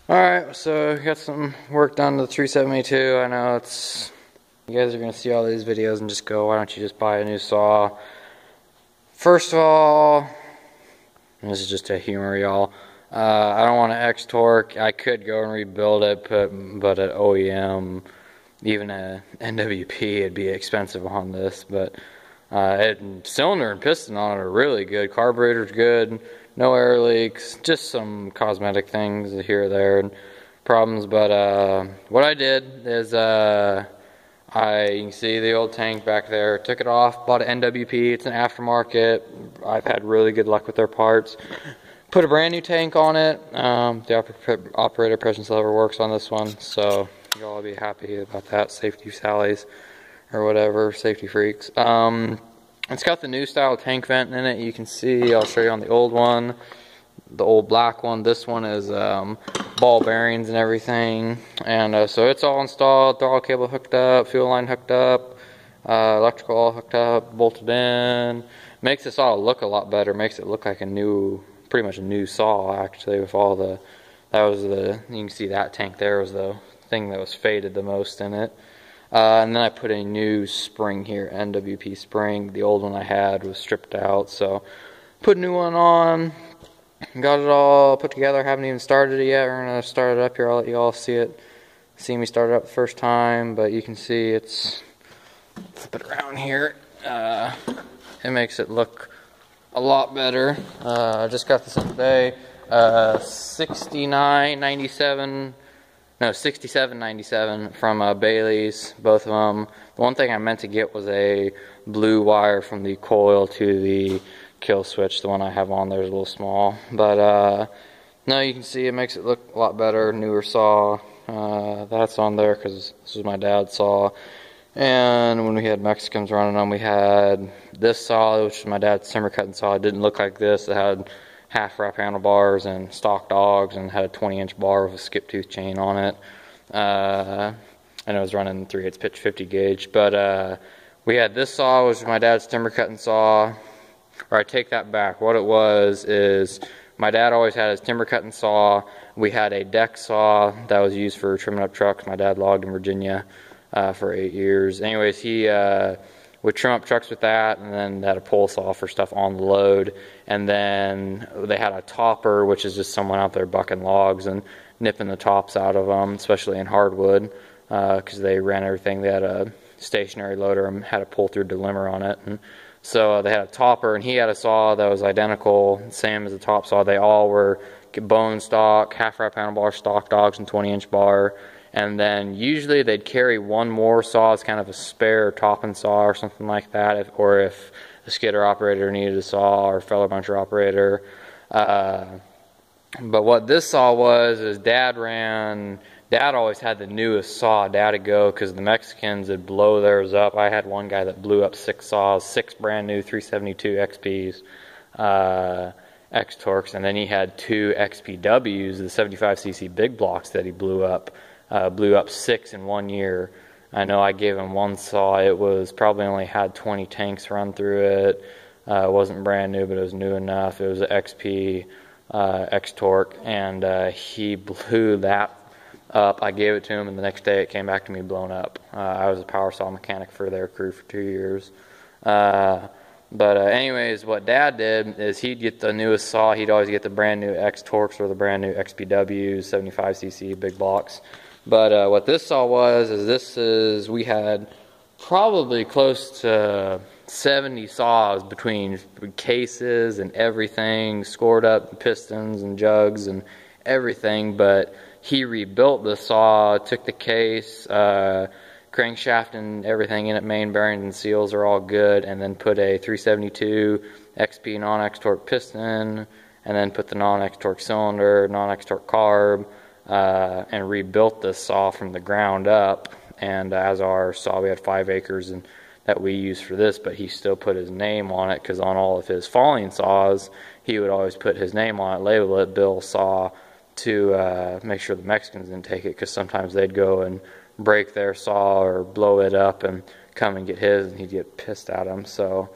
Alright, so got some work done to the 372. I know it's... You guys are going to see all these videos and just go, why don't you just buy a new saw? First of all, and this is just a humor, y'all. I don't want to X-Torque. I could go and rebuild it, but at OEM, even a NWP, it'd be expensive on this. But cylinder and piston on it are really good. Carburetor's good. No air leaks. Just some cosmetic things here or there and problems. But what I did is you can see the old tank back there. Took it off. Bought an NWP. It's an aftermarket. I've had really good luck with their parts. Put a brand new tank on it. The operator presence lever works on this one, so you'll all be happy about that. Safety Sallies or whatever, safety freaks. It's got the new style tank vent in it. You can see, I'll show you on the old one, the old black one. This one is ball bearings and everything. And so it's all installed, throttle cable hooked up, fuel line hooked up, electrical all hooked up, bolted in. Makes this all look a lot better. Makes it look like a new, pretty much a new saw actually, with all the, you can see that tank there was the thing that was faded the most in it. And then I put a new spring here, NWP spring. The old one I had was stripped out, so put a new one on. Got it all put together. Haven't even started it yet. We're gonna start it up here. I'll let you all see it. See me start it up the first time, but you can see it's, flip it around here. It makes it look a lot better. I just got this in today. 6797 from Bailey's, both of them. The one thing I meant to get was a blue wire from the coil to the kill switch. The one I have on there is a little small, but no, you can see it makes it look a lot better. Newer saw. That's on there because this was my dad's saw. And when we had Mexicans running them, we had this saw, which is my dad's timber cutting saw. It didn't look like this. It had half wrap handlebars and stock dogs and had a 20-inch bar with a skip tooth chain on it. And it was running 3/8 pitch 50 gauge. But we had this saw, which was my dad's timber cutting saw. Or I take that back. What it was is my dad always had his timber cutting saw. We had a deck saw that was used for trimming up trucks. My dad logged in Virginia for 8 years. Anyways, he would trim up trucks with that, and then had a pole saw for stuff on the load. And then they had a topper, which is just someone out there bucking logs and nipping the tops out of them, especially in hardwood, because they ran everything. They had a stationary loader and had a pull-through delimber on it. And so they had a topper, and he had a saw that was identical, same as the top saw. They all were bone stock, half wrap handlebar, stock dogs, and 20-inch bar. And then usually they'd carry one more saw as kind of a spare topping saw or something like that, or if a skidder operator needed a saw or a feller buncher operator. But what this saw was, is Dad always had the newest saw. Dad'd go, because the Mexicans would blow theirs up. I had one guy that blew up 6 saws, 6 brand new 372 XPs, X-Torques, and then he had 2 XPWs, the 75cc big blocks that he blew up 6 in 1 year. I know I gave him one saw. It was probably only had 20 tanks run through it. It wasn't brand new, but it was new enough. It was an XP X-Torque, and he blew that up. I gave it to him, and the next day it came back to me blown up. I was a power saw mechanic for their crew for 2 years. Anyways, what Dad did is he'd get the newest saw. He'd always get the brand new X-Torques or the brand new XPWs, 75cc big blocks. But what this saw was, we had probably close to 70 saws between cases and everything, scored up pistons and jugs and everything. But he rebuilt the saw, took the case, crankshaft and everything in it, main bearings and seals are all good, and then put a 372 XP non-X-Torque piston, and then put the non-X-Torque cylinder, non-X-Torque carb, and rebuilt this saw from the ground up. And as our saw, we had 5 acres and that we used for this, but he still put his name on it, because on all of his falling saws he would always put his name on it, label it Bill Saw, to make sure the Mexicans didn't take it, because sometimes they'd go and break their saw or blow it up and come and get his, and he'd get pissed at him. So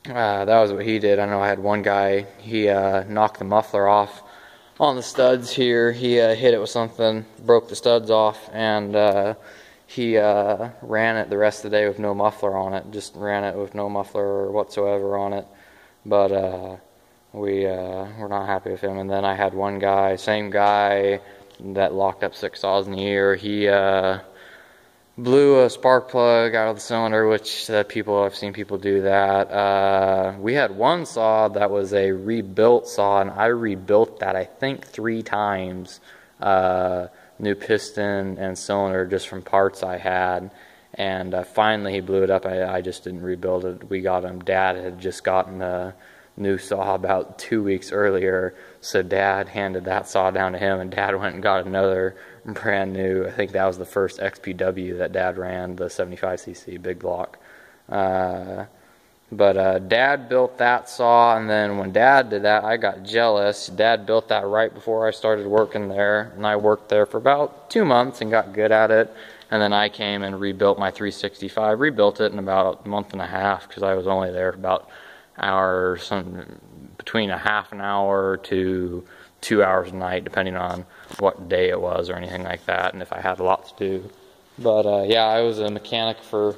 that was what he did. I know I had one guy, he knocked the muffler off on the studs here. He hit it with something, broke the studs off, and he ran it the rest of the day with no muffler on it. Just ran it with no muffler whatsoever on it. But we're not happy with him. And then I had one guy, same guy that locked up 6 saws in a year. He blew a spark plug out of the cylinder, which I've seen people do that. We had one saw that was a rebuilt saw, and I rebuilt that I think 3 times. New piston and cylinder just from parts I had, and finally he blew it up. I just didn't rebuild it. We got him. Dad had just gotten a new saw about 2 weeks earlier, so Dad handed that saw down to him, and Dad went and got another brand new. I think that was the first XPW that Dad ran, the 75cc big block. But Dad built that saw, and then when Dad did that, I got jealous. Dad built that right before I started working there, and I worked there for about 2 months and got good at it. And then I came and rebuilt my 365, rebuilt it in about a month and a half, because I was only there for about an hour, between a half an hour to 2 hours a night, depending on what day it was or anything like that, and if I had a lot to do. But yeah, I was a mechanic for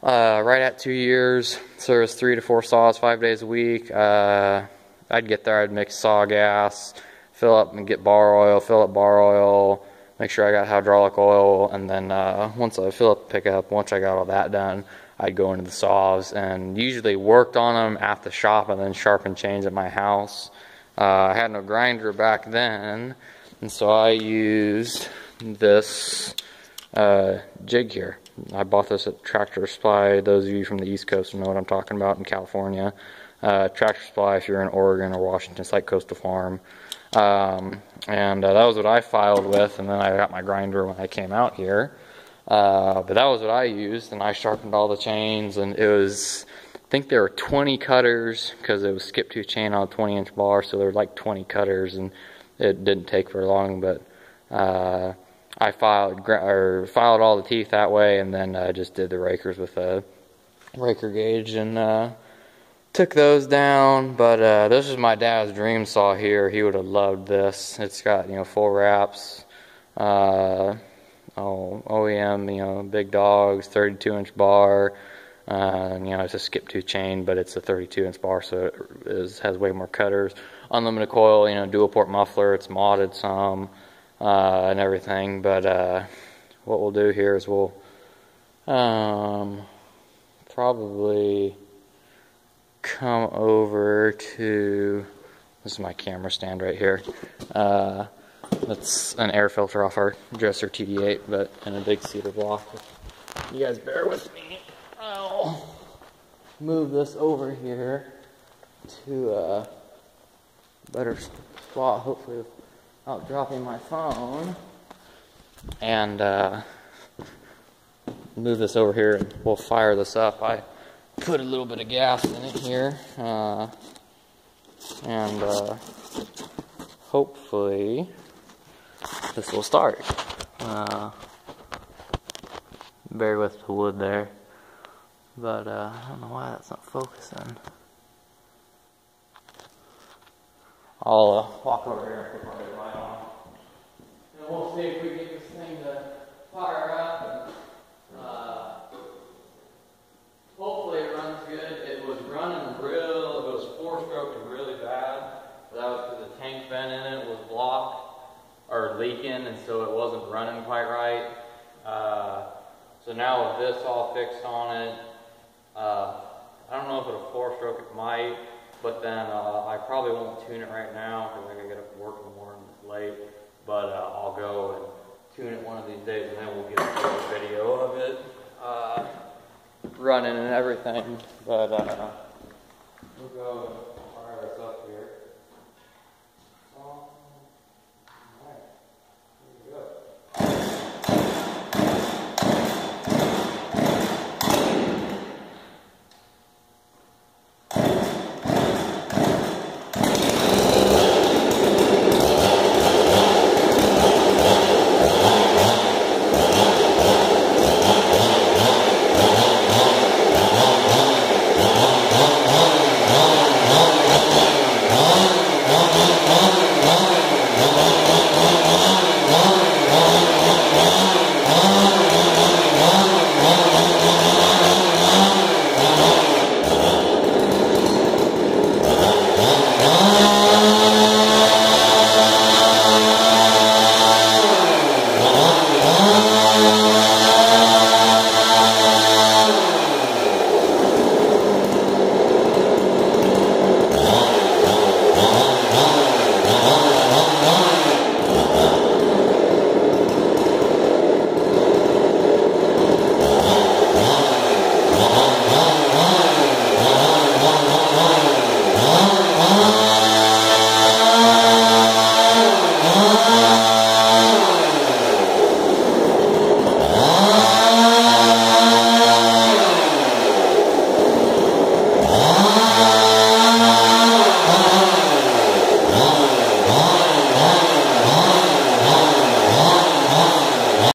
right at 2 years. Serviced 3 to 4 saws 5 days a week. I'd get there, I'd mix saw gas, fill up and get bar oil, fill up bar oil, make sure I got hydraulic oil, and then once I fill up the pickup, once I got all that done, I'd go into the saws and usually worked on them at the shop and then sharpened chains at my house. I had no grinder back then, and so I used this jig here. I bought this at Tractor Supply. Those of you from the East Coast know what I'm talking about, in California. Tractor Supply if you're in Oregon or Washington, it's like Coastal Farm. And that was what I filed with, and then I got my grinder when I came out here. But that was what I used, and I sharpened all the chains, and it was, I think there were 20 cutters, because it was skip tooth chain on a 20-inch bar, so there were like 20 cutters, and it didn't take very long. But I filed all the teeth that way, and then just did the rakers with a raker gauge, and took those down. But this is my dad's dream saw here. He would have loved this. It's got, you know, full wraps, OEM, you know, big dogs, 32-inch bar. You know, it's a skip tooth chain, but it's a 32-inch bar, so it has way more cutters. Unlimited coil, you know, dual port muffler. It's modded some and everything. But what we'll do here is we'll probably come over to, this is my camera stand right here. That's an air filter off our dresser TD8, but in a big cedar block. You guys bear with me. I'll move this over here to a better spot, hopefully without dropping my phone. And move this over here and we'll fire this up. I put a little bit of gas in it here, and hopefully this will start. Bear with the wood there, but I don't know why that's not focusing. I'll walk over here and put my light on, and we'll see if we get this thing to fire up. And hopefully it runs good. It was running it was 4-stroking really bad. But that was because the tank vent in it was blocked or leaking, and so it wasn't running quite right. So now with this all fixed on it, I don't know if it'll 4-stroke, it might, but then I probably won't tune it right now because I gotta get up to work in the morning, it's late. But I'll go and tune it one of these days, and then we'll get a video of it running and everything. But we'll go